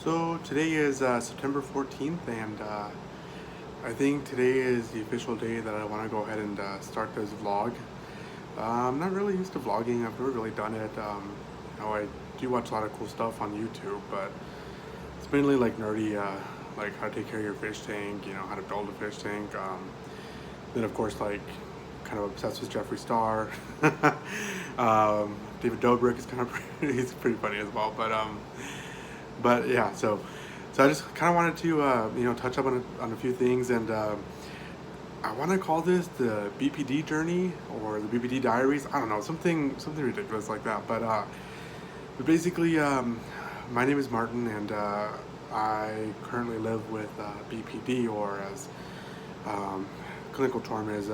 So today is September 14th, and I think today is the official day that I want to go ahead and start this vlog. I'm not really used to vlogging. I've never really done it. I do watch a lot of cool stuff on YouTube, but it's mainly like nerdy, like how to take care of your fish tank, how to build a fish tank. Then of course, like kind of obsessed with Jeffree Star. David Dobrik is kind of he's pretty funny as well, but yeah, so I just kind of wanted to touch up on a few things, and I want to call this the BPD journey or the BPD-Diaries. I don't know, something ridiculous like that. But basically, my name is Martin, and I currently live with BPD, or as clinical term is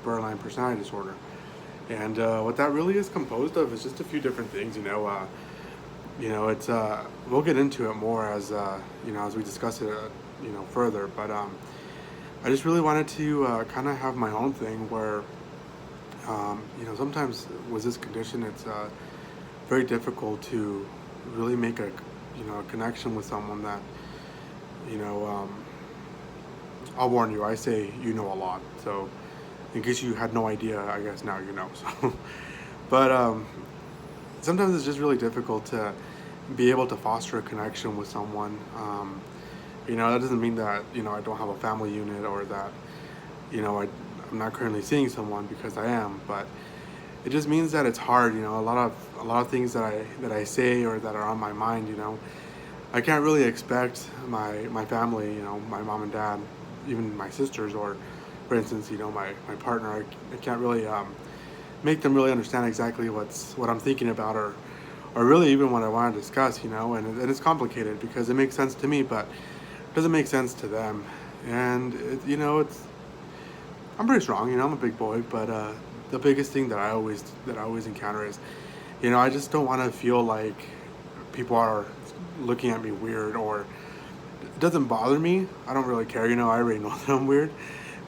borderline personality disorder. And what that really is composed of is just a few different things. It's we'll get into it more as as we discuss it further. But I just really wanted to kind of have my own thing where sometimes with this condition it's very difficult to really make a a connection with someone that you know um, I'll warn you, I say a lot, so in case you had no idea, I guess now you know. So but sometimes it's just really difficult to be able to foster a connection with someone. That doesn't mean that I don't have a family unit, or that I'm not currently seeing someone, because I am. But it just means that it's hard. A lot of things that I say or that are on my mind. I can't really expect my family, my mom and dad, even my sisters, or for instance, my partner. I can't really make them really understand exactly what I'm thinking about, or really even what I want to discuss, and it's complicated because it makes sense to me, but it doesn't make sense to them. And I'm pretty strong, I'm a big boy, but the biggest thing that I always encounter is, I just don't want to feel like people are looking at me weird, or it doesn't bother me. I don't really care, I already know that I'm weird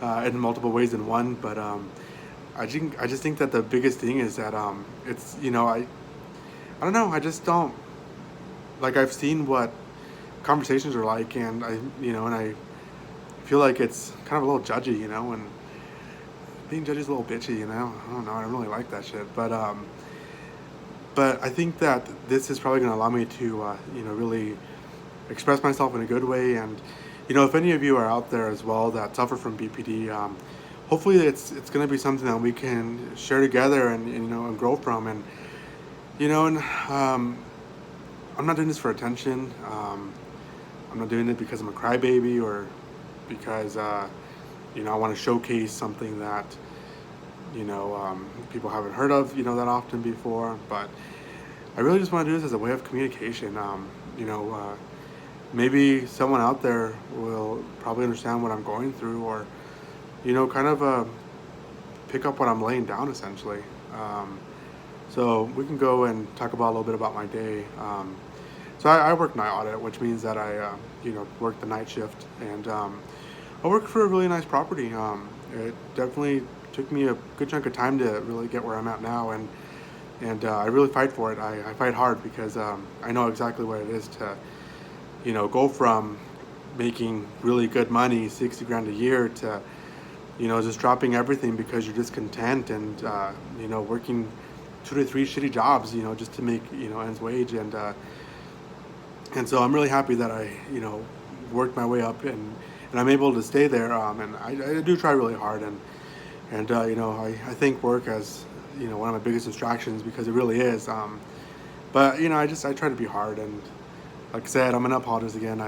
in multiple ways than one, but I just think that the biggest thing is that it's I don't know, I just don't, like, I've seen what conversations are like, and I feel like it's kind of a little judgy, and being judgy is a little bitchy, I don't know, I don't really like that shit, but I think that this is probably going to allow me to really express myself in a good way. And if any of you are out there as well that suffer from BPD, hopefully it's going to be something that we can share together, and grow from. And I'm not doing this for attention. I'm not doing it because I'm a crybaby, or because I want to showcase something that people haven't heard of that often before. But I really just want to do this as a way of communication. Maybe someone out there will probably understand what I'm going through, or kind of pick up what I'm laying down, essentially. So we can go and talk about a little bit about my day. So I work night audit, which means that I work the night shift, and I work for a really nice property. It definitely took me a good chunk of time to really get where I'm at now, and I really fight for it. I fight hard because I know exactly what it is to go from making really good money, 60 grand a year, to just dropping everything because you're discontent, and working 2 to 3 shitty jobs just to make ends wage. And so I'm really happy that I worked my way up, and I'm able to stay there, and I do try really hard, and I think work as one of my biggest distractions, because it really is. But I try to be hard, and like I said, I'm gonna apologize again.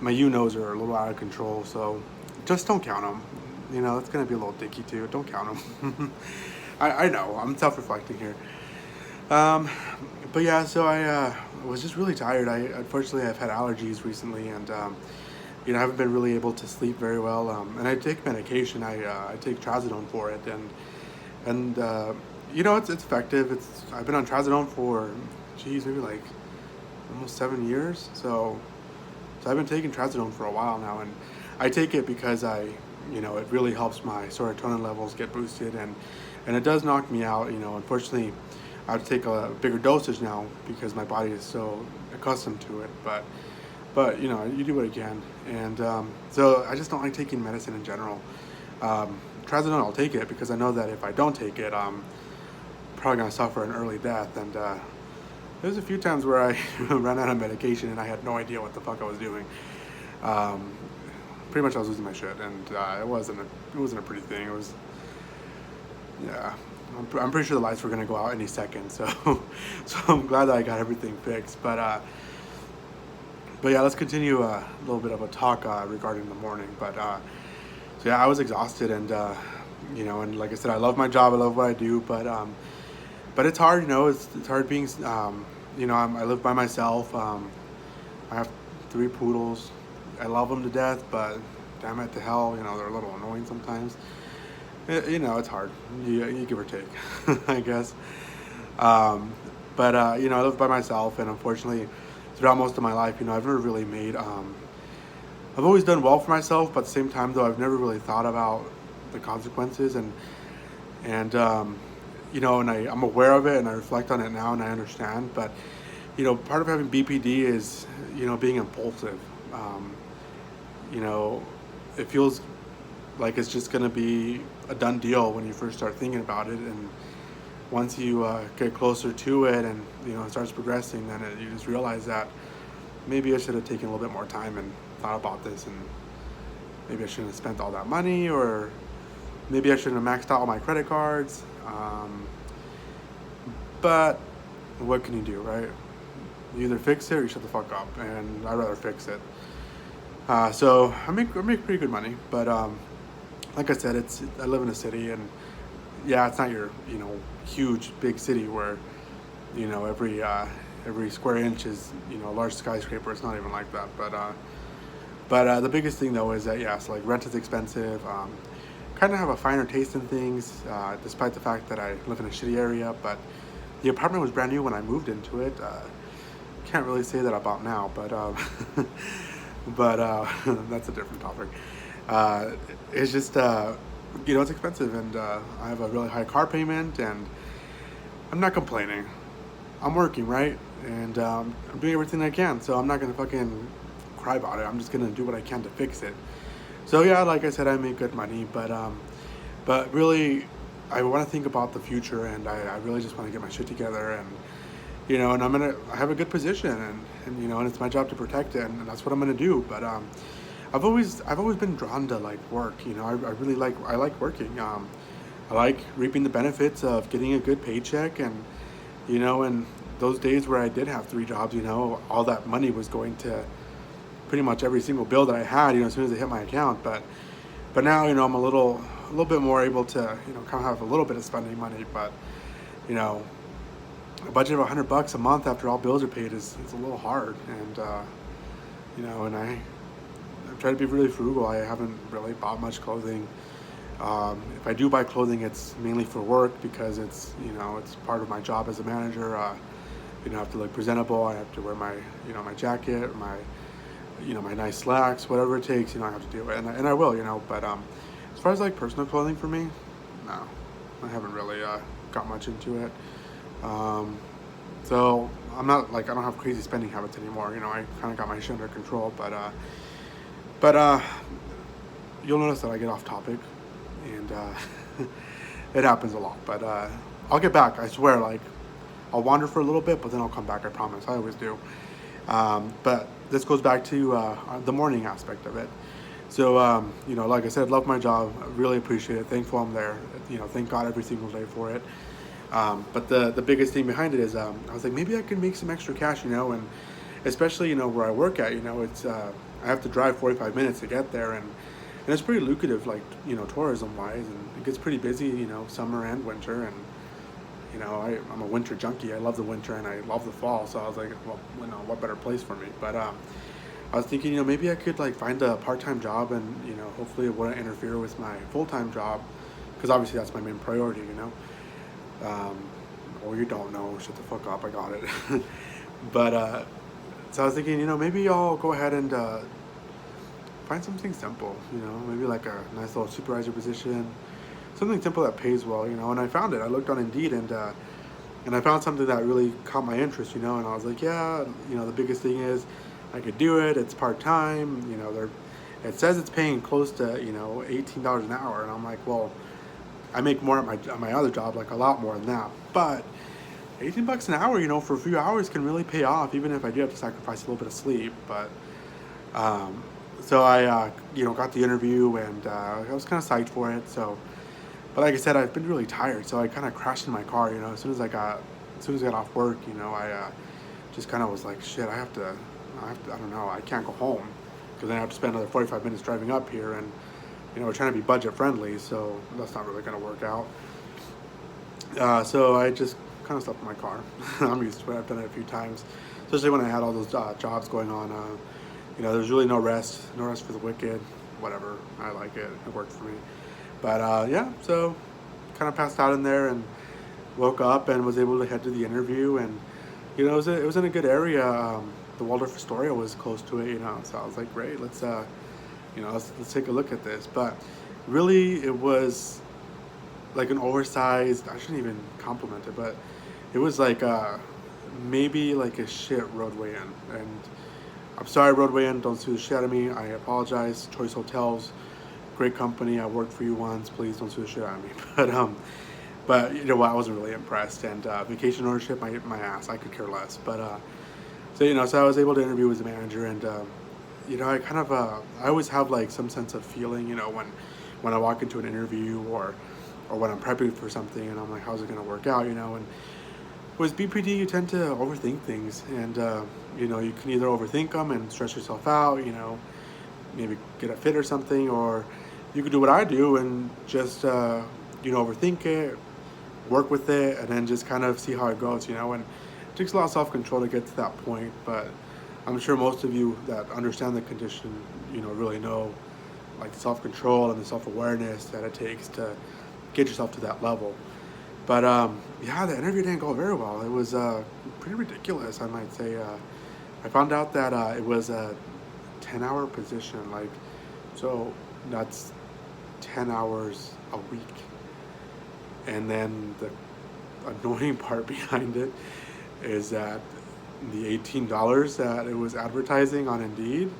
My knows are a little out of control, so just don't count them. It's gonna be a little dicky too. Don't count them. I know, I'm self-reflecting here. But yeah, so I was just really tired. Unfortunately, I've had allergies recently, and I haven't been really able to sleep very well. And I take medication. I take trazodone for it, and it's effective. I've been on trazodone for maybe like almost 7 years. So I've been taking trazodone for a while now, and I take it because it really helps my serotonin levels get boosted, and it does knock me out. Unfortunately, I have to take a bigger dosage now because my body is so accustomed to it. But you know, you do what you can, and so I just don't like taking medicine in general. Trazodone, I'll take it because I know that if I don't take it, I'm probably gonna suffer an early death. And there's a few times where I ran out of medication and I had no idea what the fuck I was doing. Um, Pretty much I was losing my shit, and it wasn't a pretty thing. It was, yeah. I'm pretty sure the lights were gonna go out any second, so so I'm glad that I got everything fixed. But yeah, let's continue a little bit of a talk regarding the morning. So yeah, I was exhausted, and you know, and like I said, I love my job, I love what I do, but it's hard, you know, it's hard being, you know, I live by myself. I have 3 poodles. I love them to death, but damn it to hell, you know, they're a little annoying sometimes. You know, it's hard. You give or take, I guess. Um, but you know, I live by myself, and unfortunately, throughout most of my life, you know, I've never really made. I've always done well for myself, but at the same time, though, I've never really thought about the consequences, and you know, and I'm aware of it, and I reflect on it now, and I understand. But you know, part of having BPD is, you know, being impulsive. Um, you know, it feels like it's just gonna be a done deal when you first start thinking about it, and once you get closer to it, and you know, it starts progressing, then you just realize that maybe I should have taken a little bit more time and thought about this, and maybe I shouldn't have spent all that money, or maybe I shouldn't have maxed out all my credit cards. But what can you do, right? You either fix it or you shut the fuck up, and I'd rather fix it. So I make pretty good money, but like I said, I live in a city, and yeah, it's not your, you know, huge big city where, you know, every square inch is, you know, a large skyscraper. It's not even like that. But the biggest thing though is that, yeah, so like rent is expensive. Kind of have a finer taste in things, despite the fact that I live in a shitty area. But the apartment was brand new when I moved into it. Can't really say that about now, but but that's a different topic. Uh, it's just, you know, it's expensive, and I have a really high car payment, and I'm not complaining. I'm working, right? And I'm doing everything I can, so I'm not gonna fucking cry about it. I'm just gonna do what I can to fix it. So yeah, like I said, I make good money, but really, I want to think about the future, and I really just want to get my shit together, and you know, and I have a good position, and you know, and it's my job to protect it, and that's what I'm gonna do. But I've always been drawn to like work. You know, I like working. I like reaping the benefits of getting a good paycheck, and you know, and those days where I did have 3 jobs, you know, all that money was going to pretty much every single bill that I had, you know, as soon as it hit my account. But now, you know, I'm a little bit more able to, you know, kind of have a little bit of spending money. But you know, a budget of $100 a month after all bills are paid is it's a little hard. And you know, and I've tried to be really frugal. I haven't really bought much clothing. If I do buy clothing, it's mainly for work because it's, you know, it's part of my job as a manager. You know, I have to look presentable. I have to wear my, you know, my jacket, my, you know, my nice slacks, whatever it takes. You know, I have to do it, and I will. You know, but as far as like personal clothing for me, no, I haven't really got much into it. So I'm not like, I don't have crazy spending habits anymore. You know, I kind of got my shit under control. But you'll notice that I get off topic, and it happens a lot. But I'll get back. I swear. Like, I'll wander for a little bit, but then I'll come back. I promise. I always do. But this goes back to the morning aspect of it. So you know, like I said, love my job. I really appreciate it. Thankful I'm there. You know, thank God every single day for it. But the biggest thing behind it is I was like, maybe I can make some extra cash. You know, and especially, you know, where I work at. You know, it's I have to drive 45 minutes to get there, and it's pretty lucrative, like, you know, tourism wise, and it gets pretty busy, you know, summer and winter. And you know, I'm a winter junkie. I love the winter and I love the fall. So I was like, well, you know, what better place for me? But I was thinking, you know, maybe I could like find a part-time job, and you know, hopefully it wouldn't interfere with my full-time job, because obviously that's my main priority, you know. Or you don't know, shut the fuck up. I got it. But so I was thinking, you know, maybe I'll go ahead and find something simple, you know, maybe like a nice little supervisor position, something simple that pays well, you know. And I found it. I looked on Indeed, and And I found something that really caught my interest, and I was like, yeah, the biggest thing is I could do it. It's part time, it says it's paying close to, $18 an hour. And I'm like, well, I make more at my other job, like a lot more than that. But 18 bucks an hour, for a few hours can really pay off, even if I do have to sacrifice a little bit of sleep. But, um, so I, got the interview, and I was kind of psyched for it. So, but like I said, I've been really tired, so I kind of crashed in my car. As soon as I got off work, I just kind of was like, shit, I don't know, I can't go home because then I have to spend another 45 minutes driving up here, and we're trying to be budget friendly, so that's not really going to work out. So I just kind of slept in my car. I'm used to it. I've done it a few times, especially when I had all those jobs going on. There's really no rest for the wicked. Whatever, I like it. It worked for me. But yeah, so kind of passed out in there and woke up and was able to head to the interview. And it was in a good area. The Waldorf Astoria was close to it. So I was like, great, let's take a look at this. But really, it was like an oversized. I shouldn't even compliment it, but it was like maybe like a shit Roadway Inn. And I'm sorry, Roadway Inn, don't sue the shit out of me. I apologize. Choice Hotels, great company. I worked for you once. Please don't sue the shit out of me. But you know what? I wasn't really impressed. And vacation ownership, my ass. I could care less. But so I was able to interview with the manager, and I always have like some sense of feeling, when I walk into an interview or when I'm prepping for something, and I'm like, how's it gonna work out, and with BPD, you tend to overthink things, and you can either overthink them and stress yourself out, maybe get a fit or something, or you could do what I do and just overthink it, work with it, and then just kind of see how it goes, and it takes a lot of self-control to get to that point. But I'm sure most of you that understand the condition, really know like the self-control and the self-awareness that it takes to get yourself to that level. But yeah, the interview didn't go very well. It was pretty ridiculous, I might say. I found out that it was a 10-hour position, so that's 10 hours a week. And then the annoying part behind it is that the $18 that it was advertising on Indeed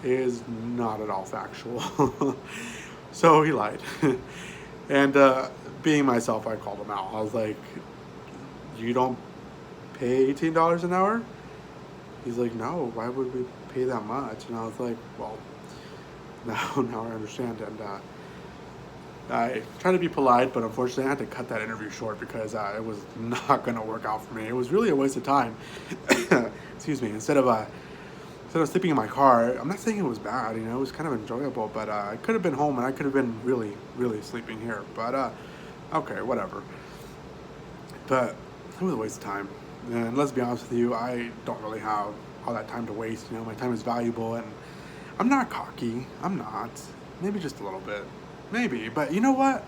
is not at all factual. So he lied. And being myself, I called him out. I was like, you don't pay $18 an hour? He's like, no, why would we pay that much? And I was like, well, now I understand. And I tried to be polite, but unfortunately I had to cut that interview short because it was not going to work out for me. It was really a waste of time. Excuse me. Instead of sleeping in my car, I'm not saying it was bad, it was kind of enjoyable, but I could have been home and I could have been really, really sleeping here. But okay, whatever. But it was a waste of time. And let's be honest with you, I don't really have all that time to waste. My time is valuable, and I'm not cocky. I'm not. Maybe just a little bit. Maybe. But you know what?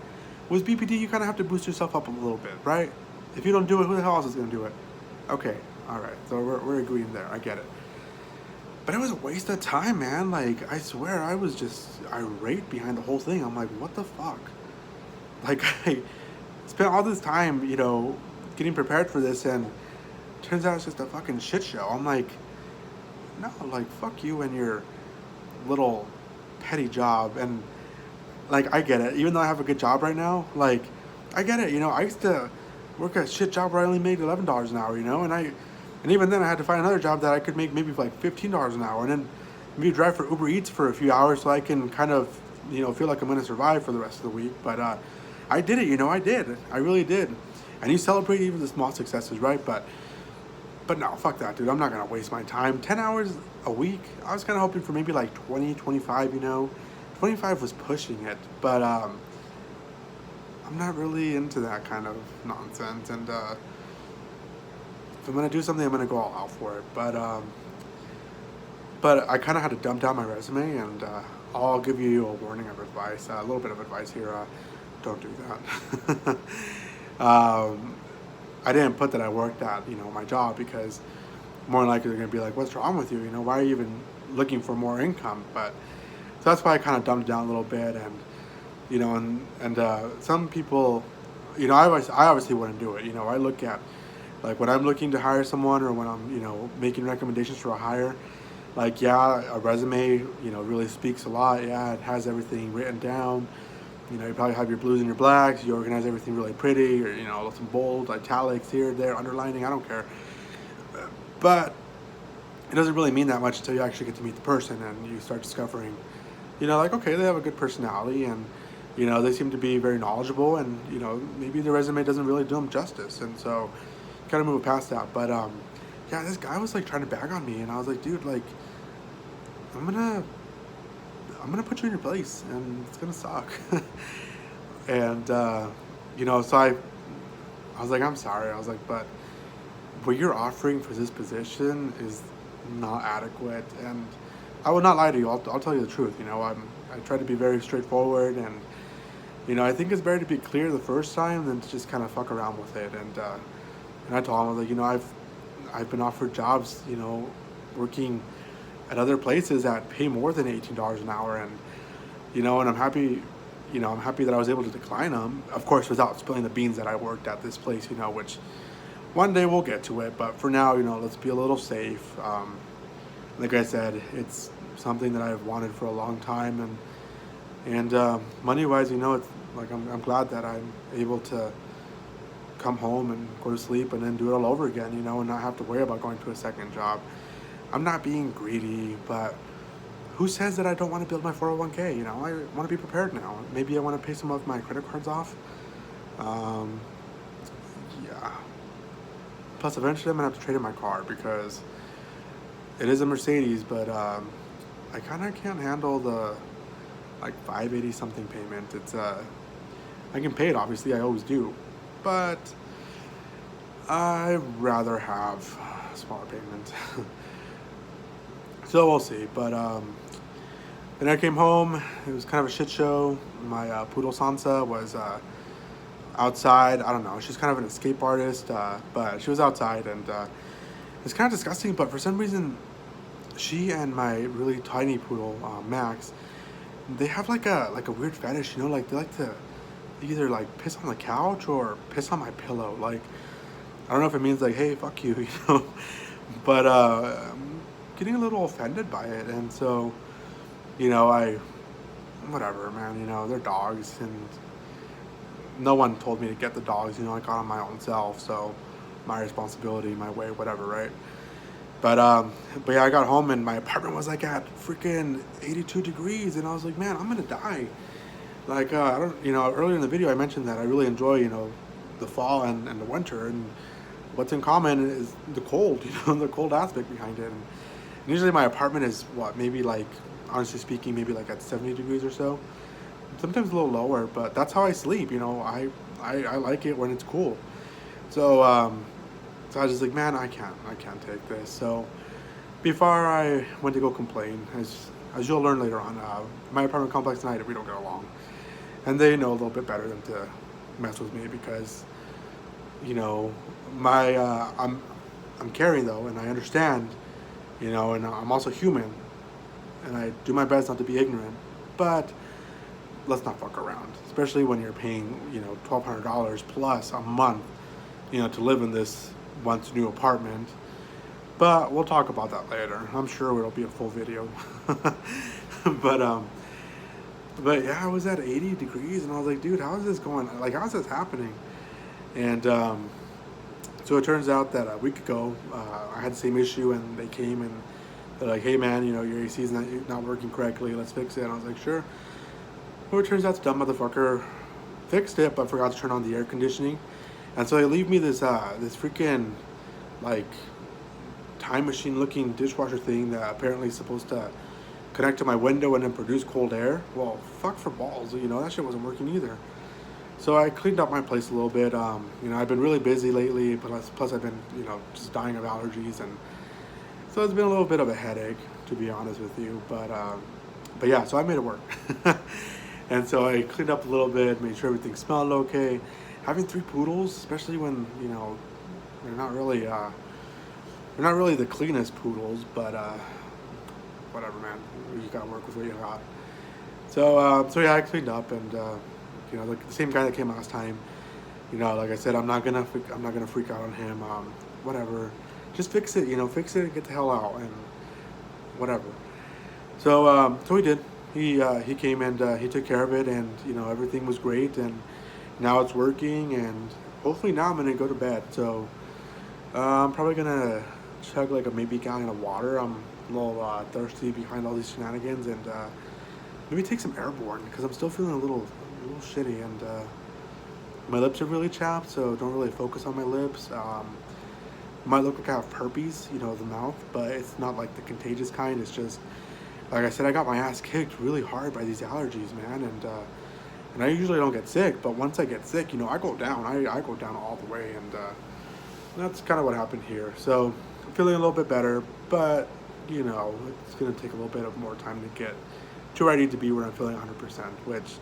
With BPD, you kind of have to boost yourself up a little bit, right? If you don't do it, who the hell else is going to do it? Okay, all right. So we're agreeing there. I get it. But it was a waste of time, man. Like, I swear, I was just irate behind the whole thing. I'm like, what the fuck? Like, I spent all this time, getting prepared for this, and turns out it's just a fucking shit show. I'm like, no, like, fuck you and your little petty job. And, like, I get it. Even though I have a good job right now, like, I get it. I used to work a shit job where I only made $11 an hour, and even then I had to find another job that I could make maybe like $15 an hour, and then maybe drive for Uber Eats for a few hours so I can kind of, feel like I'm going to survive for the rest of the week. But I did it, I did. I really did. And you celebrate even the small successes, right? But no, fuck that, dude. I'm not going to waste my time. 10 hours a week? I was kind of hoping for maybe like 20, 25, 25 was pushing it. But I'm not really into that kind of nonsense. And if I'm going to do something, I'm going to go all out for it. But I kind of had to dump down my resume, and I'll give you a warning of advice, a little bit of advice here. Don't do that. I didn't put that I worked at, my job, because more than likely they're going to be like, what's wrong with you? Why are you even looking for more income? But so that's why I kind of dumbed it down a little bit. And, and some people, I obviously wouldn't do it. I look at, like, when I'm looking to hire someone, or when I'm, making recommendations for a hire. Like, yeah, a resume, really speaks a lot. Yeah, it has everything written down. You probably have your blues and your blacks. You organize everything really pretty, or some bold italics here, there, underlining. I don't care, but it doesn't really mean that much until you actually get to meet the person and you start discovering, like, okay, they have a good personality, and they seem to be very knowledgeable, and maybe the resume doesn't really do them justice, and so kind of move past that. But yeah, this guy was like trying to bag on me, and I was like, dude, like, I'm gonna put you in your place, and it's gonna suck. And so I was like, I'm sorry. I was like, but what you're offering for this position is not adequate, and I will not lie to you. I'll tell you the truth. I try to be very straightforward, and I think it's better to be clear the first time than to just kind of fuck around with it. And I told him, I was like, I've been offered jobs, working at other places that pay more than $18 an hour, and and I'm happy that I was able to decline them, of course, without spilling the beans that I worked at this place, which one day we'll get to it, but for now, let's be a little safe. Like I said, it's something that I've wanted for a long time, and money wise, it's like, I'm glad that I'm able to come home and go to sleep and then do it all over again, and not have to worry about going to a second job. I'm not being greedy, but who says that I don't want to build my 401k? I want to be prepared now. Maybe I want to pay some of my credit cards off. Yeah. Plus, eventually I'm going to have to trade in my car, because it is a Mercedes, but I kind of can't handle the, like, 580 something payment. I can pay it, obviously, I always do, but I'd rather have a smaller payment. So we'll see. But then I came home. It was kind of a shit show. My poodle Sansa was outside. I don't know. She's kind of an escape artist, but she was outside, and it's kind of disgusting. But for some reason, she and my really tiny poodle Max, they have like a weird fetish. Like, they like to either like piss on the couch or piss on my pillow. Like, I don't know if it means like, hey, fuck you, but I'm getting a little offended by it, and so, whatever, man, they're dogs, and no one told me to get the dogs, I got on my own self, so my responsibility, my way, whatever, right? But yeah, I got home, and my apartment was like at freaking 82 degrees, and I was like, man, I'm gonna die. Like, I don't, earlier in the video I mentioned that I really enjoy, the fall and the winter, and what's in common is the cold, the cold aspect behind it. And usually my apartment is maybe like, honestly speaking, maybe like at 70 degrees or so. Sometimes a little lower, but that's how I sleep. I like it when it's cool. So so I was just like, man, I can't take this. So before I went to go complain, as you'll learn later on, my apartment complex tonight, we don't get along, and they know a little bit better than to mess with me, because my I'm caring though, and I understand, and I'm also human, and I do my best not to be ignorant, but let's not fuck around, especially when you're paying $1,200 plus a month, to live in this once new apartment. But we'll talk about that later. I'm sure it'll be a full video. But yeah, I was at 80 degrees, and I was like, dude, how is this going? Like, how is this happening? And so it turns out that a week ago, I had the same issue, and they came, and they're like, hey man, your AC is not working correctly, let's fix it. And I was like, sure. Well, it turns out the dumb motherfucker fixed it, but forgot to turn on the air conditioning. And so they leave me this freaking, like, time machine looking dishwasher thing that apparently is supposed to connect to my window and then produce cold air. Well, fuck for balls, that shit wasn't working either. So I cleaned up my place a little bit. I've been really busy lately, plus I've been, just dying of allergies, and so it's been a little bit of a headache, to be honest with you. But yeah, so I made it work. And so I cleaned up a little bit, made sure everything smelled okay. Having 3 poodles, especially when they're not really the cleanest poodles, but whatever, man. You gotta work with what you got. So yeah, I cleaned up, and the same guy that came last time Like I said, I'm not gonna freak out on him. Whatever, just fix it. Fix it and get the hell out and whatever. So he did. He came and he took care of it, and everything was great, and now it's working, and hopefully now I'm gonna go to bed. So I'm probably gonna chug like a maybe gallon of water. I'm a little thirsty behind all these shenanigans, and maybe take some airborne because I'm still feeling a little shitty, and my lips are really chapped, so don't really focus on my lips. Might look like I have herpes, the mouth, but it's not like the contagious kind. It's just, like I said, I got my ass kicked really hard by these allergies, man, and I usually don't get sick, but once I get sick, I go down. I go down all the way, and that's kind of what happened here. So I'm feeling a little bit better, but it's gonna take a little bit of more time to get to where I need to be where I'm feeling 100%. Which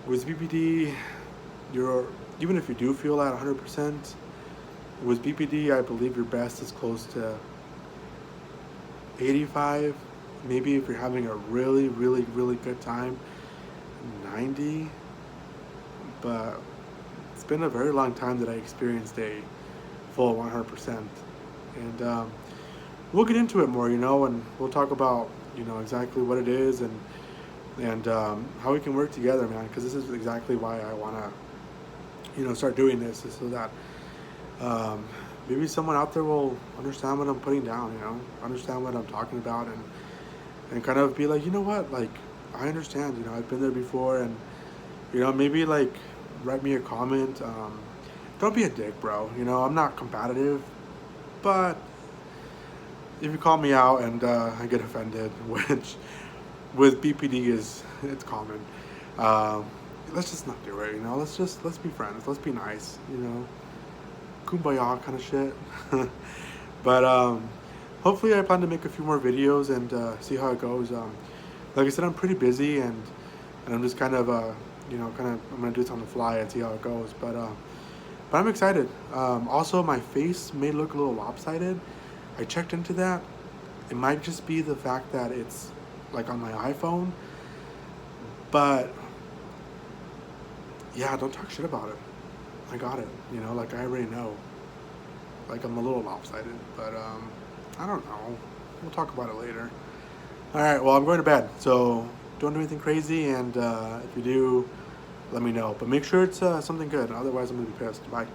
with BPD, even if you do feel at 100%. With BPD, I believe your best is close to 85. Maybe if you're having a really, really, really good time, 90. But it's been a very long time that I experienced a full 100%. And we'll get into it more, and we'll talk about, exactly what it is and how we can work together, man. Because this is exactly why I want to, start doing this, is so that maybe someone out there will understand what I'm putting down, understand what I'm talking about, and kind of be like, you know what, like, I understand, I've been there before, and, maybe, like, write me a comment. Don't be a dick, bro, I'm not combative, but if you call me out and I get offended, which with BPD it's common, let's just not do it, let's be friends, let's be nice, kumbaya kind of shit. But hopefully I plan to make a few more videos and see how it goes. Like I said, I'm pretty busy, and I'm just kind of I'm gonna do this on the fly and see how it goes. But I'm excited. Also, my face may look a little lopsided. I checked into that. It might just be the fact that it's like on my iPhone. But yeah, don't talk shit about it. I got it. Like, I already know. Like, I'm a little lopsided, but I don't know. We'll talk about it later. All right. Well, I'm going to bed, so don't do anything crazy, and if you do, let me know. But make sure it's something good. Otherwise, I'm gonna be pissed. Bye.